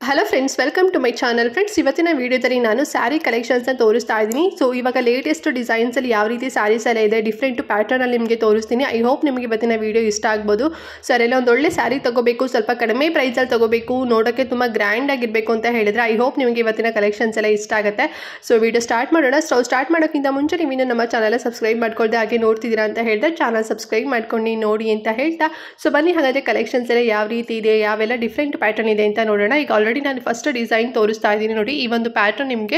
Hello friends, welcome to my channel. Friends, ಇವತ್ತಿನ ವಿಡಿಯೋದಲ್ಲಿ ನಾನು ಸ್ಯಾರಿ ಕಲೆಕ್ಷನ್ಸ್ನ ತೋರಿಸ್ತಾ ಇದ್ದೀನಿ. ಸೊ ಇವಾಗ ಲೇಟೆಸ್ಟ್ ಡಿಸೈನ್ಸಲ್ಲಿ ಯಾವ ರೀತಿ ಸ್ಯಾರೀಸ್ ಎಲ್ಲ ಇದೆ, ಡಿಫ್ರೆಂಟ್ ಪ್ಯಾಟರ್ನಲ್ಲಿ ನಿಮಗೆ ತೋರಿಸ್ತೀನಿ. ಐ ಹೋಪ್ ನಿಮಗೆ ಇವತ್ತಿನ ವಿಡಿಯೋ ಇಷ್ಟ ಆಗ್ಬೋದು. ಸರ್, ಎಲ್ಲ ಒಂದು ಒಳ್ಳೆ ಸ್ಯಾರಿ ತೊಗೋಬೇಕು, ಸ್ವಲ್ಪ ಕಡಿಮೆ ಪ್ರೈಸಲ್ಲಿ ತೊಗೋಬೇಕು, ನೋಡೋಕ್ಕೆ ತುಂಬ ಗ್ರ್ಯಾಂಡ್ ಆಗಿರಬೇಕು ಅಂತ ಹೇಳಿದರೆ ಐ ಹೋಪ್ ನಿಮಗೆ ಇವತ್ತಿನ ಕಲೆಕ್ಷನ್ಸ್ ಎಲ್ಲ ಇಷ್ಟ ಆಗುತ್ತೆ. ಸೊ ವಿಡಿಯೋ ಸ್ಟಾರ್ಟ್ ಮಾಡೋಣ. ಸೊ ಸ್ಟಾರ್ಟ್ ಮಾಡೋಕ್ಕಿಂತ ಮುಂಚೆ ನೀವಿನ್ನು ನಮ್ಮ ಚಾನಲ್ ಸಬ್ಸ್ಕ್ರೈಬ್ ಮಾಡ್ಕೊಳ್ದೆ ಹಾಗೆ ನೋಡ್ತಿದ್ದೀರಾ ಅಂತ ಹೇಳಿದ್ರೆ ಚಾನಲ್ ಸಬ್ಸ್ಕ್ರೈಬ್ ಮಾಡ್ಕೊಂಡು ನೋಡಿ ಅಂತ ಹೇಳ್ತಾ, ಸೊ ಬನ್ನಿ ಹಾಗಾದರೆ ಕಲೆಕ್ಷನ್ಸ್ ಎಲ್ಲ ಯಾವ ರೀತಿ ಇದೆ, ಯಾವೆಲ್ಲ ಡಿಫ್ರೆಂಟ್ ಪ್ಯಾಟರ್ನ್ ಇದೆ ಅಂತ ನೋಡೋಣ. ಈಗ ಆಲ್ರೆಡಿ ನಾನು ಫಸ್ಟ್ ಡಿಸೈನ್ ತೋರಿಸ್ತಾ ಇದ್ದೀನಿ ನೋಡಿ. ಈ ಒಂದು ಪ್ಯಾಟರ್ನ್ ನಿಮಗೆ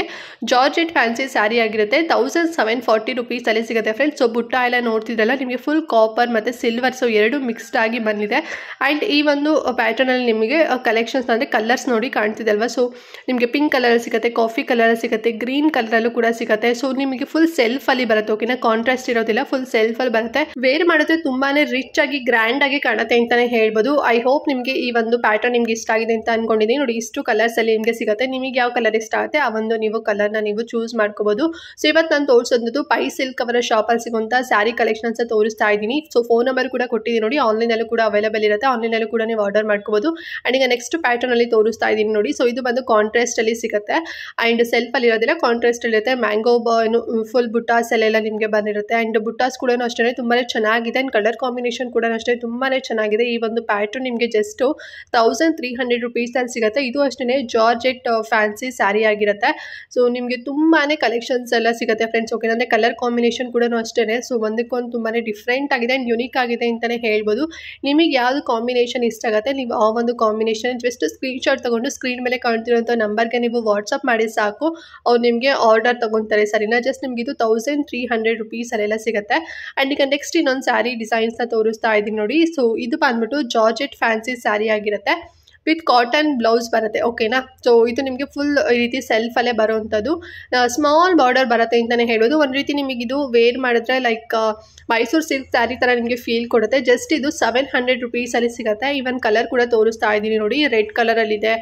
ಜಾರ್ಜೆಟ್ ಫ್ಯಾನ್ಸಿ ಸ್ಯಾರಿ ಆಗಿರುತ್ತೆ. 1740 ರುಪೀಸಲ್ಲಿ ಸಿಗುತ್ತೆ ಫ್ರೆಂಡ್ಸ್. ಸೊ ಬುಟ್ಟ ಎಲ್ಲ ನೋಡ್ತಿದ್ರಲ್ಲ, ನಿಮಗೆ ಫುಲ್ ಕಾಪರ್ ಮತ್ತು ಸಿಲ್ವರ್, ಸೊ ಎರಡು ಮಿಕ್ಸ್ಡ್ ಆಗಿ ಬಂದಿದೆ. ಆ್ಯಂಡ್ ಈ ಒಂದು ಪ್ಯಾಟರ್ನಲ್ಲಿ ನಿಮಗೆ ಕಲೆಕ್ಷನ್ಸ್ ಅಂದರೆ ಕಲರ್ಸ್ ನೋಡಿ ಕಾಣ್ತಿದೆ ಅಲ್ವಾ. ಸೊ ನಿಮಗೆ ಪಿಂಕ್ ಕಲರ್ ಸಿಗುತ್ತೆ, ಕಾಫಿ ಕಲರ್ ಸಿಗುತ್ತೆ, ಗ್ರೀನ್ ಕಲರಲ್ಲೂ ಕೂಡ ಸಿಗುತ್ತೆ. ಸೊ ನಿಮಗೆ ಫುಲ್ ಸೆಲ್ಫಲ್ಲಿ ಬರುತ್ತೆ, ಓಕೆನಾ, ಕಾಂಟ್ರಾಸ್ಟ್ ಇರೋದಿಲ್ಲ, ಫುಲ್ ಸೆಲ್ಫಲ್ಲಿ ಬರುತ್ತೆ. ವೇರ್ ಮಾಡಿದ್ರೆ ತುಂಬಾ ರಿಚ್ ಆಗಿ ಗ್ರ್ಯಾಂಡ್ ಆಗಿ ಕಾಣುತ್ತೆ ಅಂತಲೇ ಹೇಳ್ಬೋದು. ಐ ಹೋಪ್ ನಿಮಗೆ ಈ ಒಂದು ಪ್ಯಾಟರ್ನ್ ನಿಮ್ಗೆ ಇಷ್ಟ ಆಗಿದೆ ಅಂತ ಅನ್ಕೊಂಡಿದ್ದೀನಿ. ನೋಡಿ, ಇಷ್ಟು ಕಲರ್ಸ್ ಅಲ್ಲಿ ನಿಮಗೆ ಸಿಗುತ್ತೆ. ನಿಮಗೆ ಯಾವ ಕಲರ್ ಇಷ್ಟ ಆಗುತ್ತೆ ಆ ಒಂದು ನೀವು ಕಲರ್ನ ನೀವು ಚೂಸ್ ಮಾಡ್ಕೋಬಹುದು. ಸೊ ಇವತ್ತು ನಾನು ತೋರಿಸೋದು ಪೈ ಸಿಲ್ಕ್ ಅವರ ಶಾಪಲ್ಲಿ ಸಿಗುವಂಥ ಸ್ಯಾರಿ ಕಲೆಕ್ಷನ್ಸ್ ತೋರಿಸ್ತಾ ಇದ್ದೀನಿ. ಸೊ ಫೋನ್ ನಂಬರ್ ಕೂಡ ಕೊಟ್ಟಿದ್ದೀನಿ ನೋಡಿ, ಆನ್ಲೈನಲ್ಲೂ ಕೂಡ ಅವೈಲೇಬಲ್ ಇರುತ್ತೆ, ಆನ್ಲೈನಲ್ಲೂ ಕೂಡ ನೀವು ಆರ್ಡರ್ ಮಾಡ್ಕೋಬಹುದು. ಆ್ಯಂಡ್ ಈಗ ನೆಕ್ಸ್ಟ್ ಪ್ಯಾಟರ್ನ್ ಅಲ್ಲಿ ತೋರಿಸ್ತಾ ಇದ್ದೀನಿ ನೋಡಿ. ಸೊ ಇದು ಬಂದು ಕಾಂಟ್ರಾಸ್ಟ್ ಅಲ್ಲಿ ಸಿಗುತ್ತೆ ಆ್ಯಂಡ್ ಸೆಲ್ಫ್ ಅಲ್ಲಿ ಇರೋದಿಲ್ಲ, ಕಾಂಟ್ರಾಸ್ಟ್ ಅಲ್ಲಿ ಇರುತ್ತೆ. ಮ್ಯಾಂಗೋ ಏನು ಫುಲ್ ಬುಟ್ಟಾಸ್ ಎಲ್ಲ ನಿಮಗೆ ಬಂದಿರುತ್ತೆ. ಆ್ಯಂಡ್ ಬುಟ್ಟಾಸ್ ಕೂಡ ಅಷ್ಟೇ ತುಂಬಾ ಚೆನ್ನಾಗಿದೆ. ಆ್ಯಂಡ್ ಕಲರ್ ಕಾಂಬಿನೇಷನ್ ಕೂಡ ಅಷ್ಟೇ ತುಂಬಾ ಚೆನ್ನಾಗಿದೆ. ಈ ಒಂದು ಪ್ಯಾಟರ್ನ್ ನಿಮಗೆ ಜಸ್ಟ್ 1300 ರುಪೀಸಲ್ಲಿ ಸಿಗುತ್ತೆ. ಇದು ಅಷ್ಟೇ ಜಾರ್ಜೆಟ್ ಫ್ಯಾನ್ಸಿ ಸ್ಯಾರಿ ಆಗಿರುತ್ತೆ. ಸೊ ನಿಮಗೆ ತುಂಬಾ ಕಲೆಕ್ಷನ್ಸ್ ಎಲ್ಲ ಸಿಗುತ್ತೆ ಫ್ರೆಂಡ್ಸ್, ಓಕೆ. ಅಂದರೆ ಕಲರ್ ಕಾಂಬಿನೇಷನ್ ಕೂಡ ಅಷ್ಟೇ. ಸೊ ಒಂದಕ್ಕೊಂದು ತುಂಬಾ ಡಿಫ್ರೆಂಟ್ ಆಗಿದೆ ಆ್ಯಂಡ್ ಯುನೀಕ್ ಆಗಿದೆ ಅಂತಲೇ ಹೇಳ್ಬೋದು. ನಿಮಗೆ ಯಾವುದು ಕಾಂಬಿನೇಷನ್ ಇಷ್ಟ ಆಗುತ್ತೆ ನೀವು ಆ ಒಂದು ಕಾಂಬಿನೇಷನ್ ಜಸ್ಟ್ ಸ್ಕ್ರೀನ್ಶಾಟ್ ತೊಗೊಂಡು ಸ್ಕ್ರೀನ್ ಮೇಲೆ ಕಾಣ್ತಿರೋಂಥ ನಂಬರ್ಗೆ ನೀವು ವಾಟ್ಸಪ್ ಮಾಡಿ ಸಾಕು, ಅವ್ರು ನಿಮಗೆ ಆರ್ಡರ್ ತೊಗೊತಾರೆ, ಸರಿನಾ. ಜಸ್ಟ್ ನಿಮಗೆ ಇದು 1300 ರುಪೀಸಲ್ಲೆಲ್ಲ ಸಿಗುತ್ತೆ. ಆ್ಯಂಡ್ ಈಗ ನೆಕ್ಸ್ಟ್ ಇನ್ನೊಂದು ಸ್ಯಾರಿ ಡಿಸೈನ್ಸ್ನ ತೋರಿಸ್ತಾ ಇದ್ದೀನಿ ನೋಡಿ. ಸೊ ಇದು ಬಂದ್ಬಿಟ್ಟು ಜಾರ್ಜೆಟ್ ಫ್ಯಾನ್ಸಿ ಸ್ಯಾರಿ ಆಗಿರುತ್ತೆ ವಿತ್ ಕಾಟನ್ ಬ್ಲೌಸ್ ಬರುತ್ತೆ, ಓಕೆನಾ. ಸೊ ಇದು ನಿಮಗೆ ಫುಲ್ ಈ ರೀತಿ ಸೆಲ್ಫಲ್ಲೇ ಬರೋವಂಥದ್ದು, ಸ್ಮಾಲ್ ಬಾರ್ಡರ್ ಬರುತ್ತೆ ಅಂತಲೇ ಹೇಳ್ಬೋದು. ಒಂದು ರೀತಿ ನಿಮಗೆ ಇದು ವೇರ್ ಮಾಡಿದ್ರೆ ಲೈಕ್ ಮೈಸೂರು ಸಿಲ್ಕ್ ಸ್ಯಾರಿ ಥರ ನಿಮಗೆ ಫೀಲ್ ಕೊಡುತ್ತೆ. ಜಸ್ಟ್ ಇದು 700 ರುಪೀಸಲ್ಲಿ ಸಿಗುತ್ತೆ. ಈವನ್ ಕಲರ್ ಕೂಡ ತೋರಿಸ್ತಾ ಇದ್ದೀನಿ ನೋಡಿ, ರೆಡ್ ಕಲರಲ್ಲಿದೆ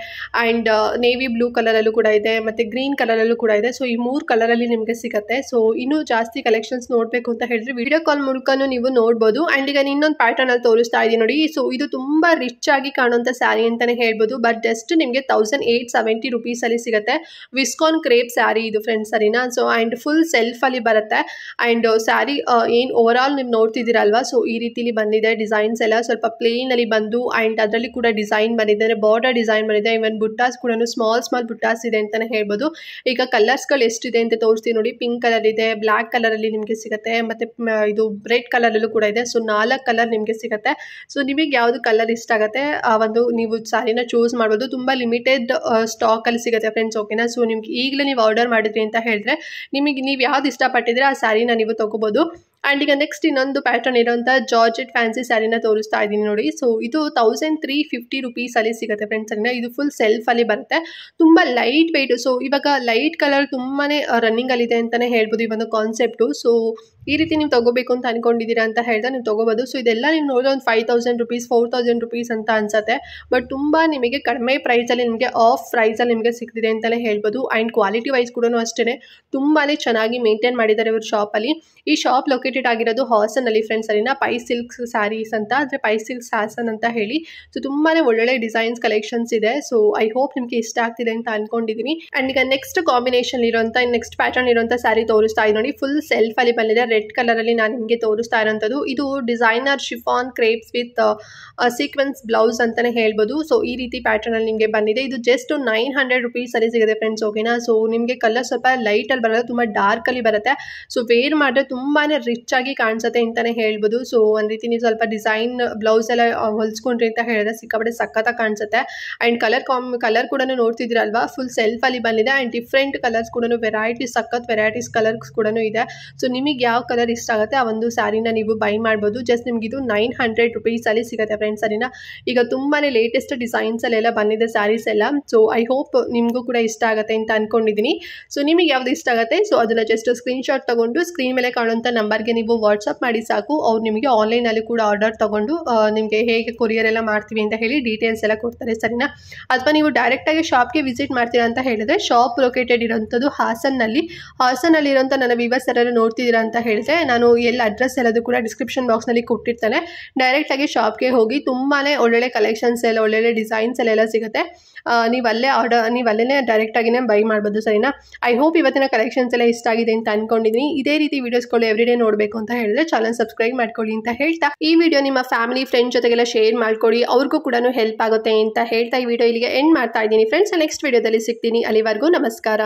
ಆ್ಯಂಡ್ ನೇವಿ ಬ್ಲೂ ಕಲರಲ್ಲೂ ಕೂಡ ಇದೆ ಮತ್ತು ಗ್ರೀನ್ ಕಲರಲ್ಲೂ ಕೂಡ ಇದೆ. ಸೊ ಈ 3 ಕಲರಲ್ಲಿ ನಿಮಗೆ ಸಿಗುತ್ತೆ. ಸೊ ಇನ್ನೂ ಜಾಸ್ತಿ ಕಲೆಕ್ಷನ್ಸ್ ನೋಡಬೇಕು ಅಂತ ಹೇಳಿದ್ರೆ ವಿಡಿಯೋ ಕಾಲ್ ಮೂಲಕನೂ ನೀವು ನೋಡ್ಬೋದು. ಆ್ಯಂಡ್ ಈಗ ಇನ್ನೊಂದು ಪ್ಯಾಟರ್ನಲ್ಲಿ ತೋರಿಸ್ತಾ ಇದ್ದೀನಿ ನೋಡಿ. ಸೊ ಇದು ತುಂಬ ರಿಚ್ ಆಗಿ ಕಾಣುವಂಥ ಸ್ಯಾರಿ ಅಂತಲೇ ಹೇಳ್ಬೋದು. ಬಟ್ ಜಸ್ಟ್ ನಿಮಗೆ 1870 ರುಪೀಸಲ್ಲಿ ಸಿಗುತ್ತೆ. ವಿಸ್ಕಾನ್ ಕ್ರೇಪ್ ಸ್ಯಾರಿ ಇದು ಫ್ರೆಂಡ್ಸ್, ಸರಿನಾ. ಸೊ ಆ್ಯಂಡ್ ಫುಲ್ ಸೆಲ್ಫಲ್ಲಿ ಬರುತ್ತೆ. ಆ್ಯಂಡ್ ಸ್ಯಾರಿ ಏನು ಓವರ್ ಆಲ್ ನೀವು ನೋಡ್ತಿದ್ದೀರಲ್ವಾ. ಸೊ ಈ ರೀತಿಲಿ ಬಂದಿದೆ ಡಿಸೈನ್ಸ್ ಎಲ್ಲ ಸ್ವಲ್ಪ ಪ್ಲೇನಲ್ಲಿ ಬಂದು ಆ್ಯಂಡ್ ಅದರಲ್ಲಿ ಕೂಡ ಡಿಸೈನ್ ಬಂದಿದೆ, ಅಂದರೆ ಬಾರ್ಡರ್ ಡಿಸೈನ್ ಬಂದಿದೆ. ಇವನ್ ಬುಟ್ಟಾಸ್ ಕೂಡ ಸ್ಮಾಲ್ ಬುಟ್ಟಾಸ್ ಇದೆ ಅಂತಲೇ ಹೇಳ್ಬೋದು. ಈಗ ಕಲರ್ಸ್ಗಳು ಎಷ್ಟಿದೆ ಅಂತ ತೋರಿಸ್ತೀವಿ ನೋಡಿ. ಪಿಂಕ್ ಕಲರ್ ಇದೆ, ಬ್ಲ್ಯಾಕ್ ಕಲರಲ್ಲಿ ನಿಮಗೆ ಸಿಗುತ್ತೆ, ಮತ್ತು ಇದು ರೆಡ್ ಕಲರಲ್ಲೂ ಕೂಡ ಇದೆ. ಸೊ 4 ಕಲರ್ ನಿಮಗೆ ಸಿಗುತ್ತೆ. ಸೊ ನಿಮಗೆ ಯಾವುದು ಕಲರ್ ಇಷ್ಟ ಆಗುತ್ತೆ ಆ ಒಂದು ನೀವು ಸ್ಯಾರಿನ ಚೂಸ್ ಮಾಡ್ಬೋದು. ತುಂಬ ಲಿಮಿಟೆಡ್ ಸ್ಟಾಕಲ್ಲಿ ಸಿಗುತ್ತೆ ಫ್ರೆಂಡ್ಸ್, ಓಕೆನಾ. ಸೊ ನಿಮ್ಗೆ ಈಗಲೇ ನೀವು ಆರ್ಡರ್ ಮಾಡಿದ್ರಿ ಅಂತ ಹೇಳಿದ್ರೆ ನಿಮಗೆ ನೀವು ಯಾವ್ದು ಇಷ್ಟಪಟ್ಟಿದ್ರೆ ಆ ಸ್ಯಾರಿನ ನೀವು ತೊಗೋಬೋದು. ಆ್ಯಂಡ್ ಈಗ ನೆಕ್ಸ್ಟ್ ಇನ್ನೊಂದು ಪ್ಯಾಟರ್ನ್ ಇರೋಂಥ ಜಾರ್ಜೆಟ್ ಫ್ಯಾನ್ಸಿ ಸ್ಯಾರಿನ ತೋರಿಸ್ತಾ ಇದ್ದೀನಿ ನೋಡಿ. ಸೊ ಇದು 1350 ರುಪೀಸಲ್ಲಿ ಸಿಗುತ್ತೆ ಫ್ರೆಂಡ್ಸ್, ಸರಿನಾ. ಇದು ಫುಲ್ ಸೆಲ್ಫಲ್ಲಿ ಬರುತ್ತೆ, ತುಂಬ ಲೈಟ್ ವೆಯ್ಟ್. ಸೊ ಇವಾಗ ಲೈಟ್ ಕಲರ್ ತುಂಬಾ ರನ್ನಿಂಗಲ್ಲಿದೆ ಅಂತಲೇ ಹೇಳ್ಬೋದು ಈ ಒಂದು ಕಾನ್ಸೆಪ್ಟು. ಸೊ ಈ ರೀತಿ ನೀವು ತೊಗೋಬೇಕು ಅಂತ ಅಂದ್ಕೊಂಡಿದ್ದೀರಾ ಅಂತ ಹೇಳಿದ್ರೆ ನೀವು ತೊಗೋಬೋದು. ಸೊ ಇದೆಲ್ಲ ನೀವು ನೋಡಿದ್ರೆ ಒಂದು 5000 ರುಪೀಸ್ 4000 ರುಪೀಸ್ ಅಂತ ಅನ್ಸುತ್ತೆ. ಬಟ್ ತುಂಬ ನಿಮಗೆ ಕಡಿಮೆ ಪ್ರೈಸಲ್ಲಿ ನಿಮಗೆ ಆಫ್ ಪ್ರೈಸಲ್ಲಿ ನಿಮಗೆ ಸಿಗ್ತಿದೆ ಅಂತಲೇ ಹೇಳ್ಬೋದು. ಆ್ಯಂಡ್ ಕ್ವಾಲಿಟಿ ವೈಸ್ ಕೂಡ ಅಷ್ಟೇ ತುಂಬಾ ಚೆನ್ನಾಗಿ ಮೇಂಟೈನ್ ಮಾಡಿದ್ದಾರೆ ಇವ್ರ ಶಾಪಲ್ಲಿ. ಈ ಶಾಪ್ ಲೊಕೇಟೆಡ್ ಆಗಿರೋದು ಹಾಸನಲ್ಲಿ ಫ್ರೆಂಡ್ಸ್, ಸರಿನಾ. ಪೈ ಸಿಲ್ಕ್ ಸ್ಯಾರೀಸ್ ಅಂತ, ಅಂದರೆ ಪೈ ಸಿಲ್ಕ್ ಹಾಸನ್ ಅಂತ ಹೇಳಿ. ಸೊ ತುಂಬಾ ಒಳ್ಳೊಳ್ಳೆ ಡಿಸೈನ್ಸ್ ಕಲೆಕ್ಷನ್ಸ್ ಇದೆ. ಸೊ ಐ ಹೋಪ್ ನಿಮಗೆ ಇಷ್ಟ ಆಗ್ತಿದೆ ಅಂತ ಅನ್ಕೊಂಡಿದ್ದೀನಿ. ಆ್ಯಂಡ್ ಈಗ ನೆಕ್ಸ್ಟ್ ಕಾಂಬಿನೇಷನ್ ಇರೋಂಥ ನೆಕ್ಸ್ಟ್ ಪ್ಯಾಟರ್ನ್ ಇರೋಂಥ ಸ್ಯಾರಿ ತೋರಿಸ್ತಾ ಇದ್ದೀನಿ ನೋಡಿ. ಫುಲ್ ಸೆಲ್ಫಲ್ಲಿ ಬಂದಿದೆ, ರೆಡ್ ಕಲರಲ್ಲಿ ನಾನು ನಿಮಗೆ ತೋರಿಸ್ತಾ ಇರೋಂಥದ್ದು. ಇದು designer chiffon crepes with sequence blouse ಅಂತಲೇ ಹೇಳ್ಬೋದು. ಸೊ ಈ ರೀತಿ ಪ್ಯಾಟರ್ನಲ್ಲಿ ನಿಮಗೆ ಬಂದಿದೆ. ಇದು ಜಸ್ಟ್ 900 ರುಪೀಸಲ್ಲಿ ಸಿಗುತ್ತೆ ಫ್ರೆಂಡ್ಸ್, ಓಕೆನಾ. ಸೊ ನಿಮಗೆ ಕಲರ್ ಸ್ವಲ್ಪ ಲೈಟಲ್ಲಿ ಬರೋದು, ತುಂಬ ಡಾರ್ಕಲ್ಲಿ ಬರುತ್ತೆ. ಸೊ ವೇರ್ ಮಾಡಿದ್ರೆ ತುಂಬಾ ರಿಚ್ ಆಗಿ ಕಾಣಿಸುತ್ತೆ ಅಂತಲೇ ಹೇಳ್ಬೋದು. ಸೊ ಒಂದು ರೀತಿ ನೀವು ಸ್ವಲ್ಪ ಡಿಸೈನ್ ಬ್ಲೌಸ್ ಎಲ್ಲ ಹೊಲ್ಸ್ಕೊಂಡ್ರಿ ಅಂತ ಹೇಳಿದ್ರೆ ಸಿಕ್ಕಾಪಟ್ಟೆ ಸಖತ್ತಾಗಿ ಕಾಣಿಸುತ್ತೆ. ಆ್ಯಂಡ್ ಕಲರ್ ಕೂಡ ನೋಡ್ತಿದ್ದೀರಲ್ವಾ, ಫುಲ್ ಸೆಲ್ಫಲ್ಲಿ ಬಂದಿದೆ. ಆ್ಯಂಡ್ ಡಿಫ್ರೆಂಟ್ ಕಲರ್ಸ್ ಕೂಡ ವೆರೈಟೀಸ್ ಕಲರ್ಸ್ ಕೂಡ ಇದೆ. ಸೊ ನಿಮಗೆ ಯಾವ ಕಲರ್ ಇಷ್ಟ ಆಗುತ್ತೆ ಆ ಒಂದು ಸ್ಯಾರಿನ ನೀವು ಬೈ ಮಾಡ್ಬೋದು. ಜಸ್ಟ್ ನಿಮಗೆ ಇದು 900 ರುಪೀಸಲ್ಲಿ ಸಿಗುತ್ತೆ ಫ್ರೆಂಡ್ಸ್, ಸರಿನಾ. ಈಗ ತುಂಬಾ ಲೇಟೆಸ್ಟ್ ಡಿಸೈನ್ಸಲ್ಲೆಲ್ಲ ಬಂದಿದೆ ಸ್ಯಾರೀಸ್ ಎಲ್ಲ. ಸೊ ಐ ಹೋಪ್ ನಿಮಗೂ ಕೂಡ ಇಷ್ಟ ಆಗುತ್ತೆ ಅಂತ ಅಂದ್ಕೊಂಡಿದ್ದೀನಿ. ಸೊ ನಿಮಗೆ ಯಾವುದು ಇಷ್ಟ ಆಗುತ್ತೆ ಸೊ ಅದನ್ನು ಜಸ್ಟ್ ಸ್ಕ್ರೀನ್ಶಾಟ್ ತೊಗೊಂಡು ಸ್ಕ್ರೀನ್ ಮೇಲೆ ಕಾಣುವಂಥ ನಂಬರ್ಗೆ ನಂಬರ್ಗೆ ನೀವು ವಾಟ್ಸಪ್ ಮಾಡಿ ಸಾಕು. ಅವ್ರು ನಿಮಗೆ ಆನ್ಲೈನಲ್ಲಿ ಕೂಡ ಆರ್ಡರ್ ತೊಗೊಂಡು ನಿಮಗೆ ಹೇಗೆ ಕೊರಿಯರ್ ಎಲ್ಲ ಮಾಡ್ತೀವಿ ಅಂತ ಹೇಳಿ ಡೀಟೇಲ್ಸ್ ಎಲ್ಲ ಕೊಡ್ತಾರೆ, ಸರಿನಾ? ಅಥವಾ ನೀವು ಡೈರೆಕ್ಟಾಗಿ ಶಾಪ್ಗೆ ವಿಸಿಟ್ ಮಾಡ್ತೀರಾ ಅಂತ ಹೇಳಿದ್ರೆ ಶಾಪ್ ಲೊಕೇಟೆಡ್ ಇರೋಂಥದ್ದು ಹಾಸನ್ನಲ್ಲಿರೋಂಥ ನನ್ನ ವ್ಯೂವರ್ಸ್ ಯಾರು ನೋಡ್ತಿದ್ದೀರಾ ಅಂತ ಹೇಳಿದ್ರೆ ನಾನು ಎಲ್ಲ ಅಡ್ರೆಸ್ ಎಲ್ಲದು ಕೂಡ ಡಿಸ್ಕ್ರಿಪ್ಷನ್ ಬಾಕ್ಸ್ನಲ್ಲಿ ಕೊಟ್ಟಿರ್ತಾನೆ. ಡೈರೆಕ್ಟಾಗಿ ಶಾಪ್ಗೆ ಹೋಗಿ ತುಂಬಾ ಒಳ್ಳೊಳ್ಳೆ ಕಲೆಕ್ಷನ್ಸ್ ಎಲ್ಲ ಒಳ್ಳೊಳ್ಳೆ ಡಿಸೈನ್ಸ್ ಎಲ್ಲ ಸಿಗುತ್ತೆ. ನೀವು ಅಲ್ಲೇ ಡೈರೆಕ್ಟಾಗಿನೇ ಬೈ ಮಾಡ್ಬೋದು, ಸರಿನಾ? ಐ ಹೋಪ್ ಇವತ್ತಿನ ಕಲೆಕ್ಷನ್ಸ್ ಎಲ್ಲ ಇಷ್ಟ ಆಗಿದೆ ಅಂತ ಅನ್ಕೊಂಡಿದ್ದೀನಿ. ಇದೇ ರೀತಿ ವೀಡಿಯೋಸ್ಗಳು ಎವ್ರಿಡೇ ನೋಡಬೇಕು ಅಂತ ಹೇಳಿದ್ರೆ ಚಾನಲ್ ಸಬ್ಸ್ಕ್ರೈಬ್ ಮಾಡ್ಕೊಳ್ಳಿ ಅಂತ ಹೇಳ್ತಾ ಈ ವಿಡಿಯೋ ನಿಮ್ಮ ಫ್ಯಾಮಿಲಿ ಫ್ರೆಂಡ್ಸ್ ಜೊತೆಗೆಲ್ಲ ಶೇರ್ ಮಾಡ್ಕೊಳ್ಳಿ, ಅವ್ರಿಗೂ ಕೂಡ ಹೆಲ್ಪ್ ಆಗುತ್ತೆ ಅಂತ ಹೇಳ್ತಾ ಈ ವಿಡಿಯೋ ಇಲ್ಲಿಗೆ ಎಂಡ್ ಮಾಡ್ತಾ ಇದ್ದೀನಿ ಫ್ರೆಂಡ್ಸ್. ನೆಕ್ಸ್ಟ್ ವಿಡಿಯೋದಲ್ಲಿ ಸಿಗ್ತೀನಿ, ಅಲ್ಲಿವರೆಗೂ ನಮಸ್ಕಾರ.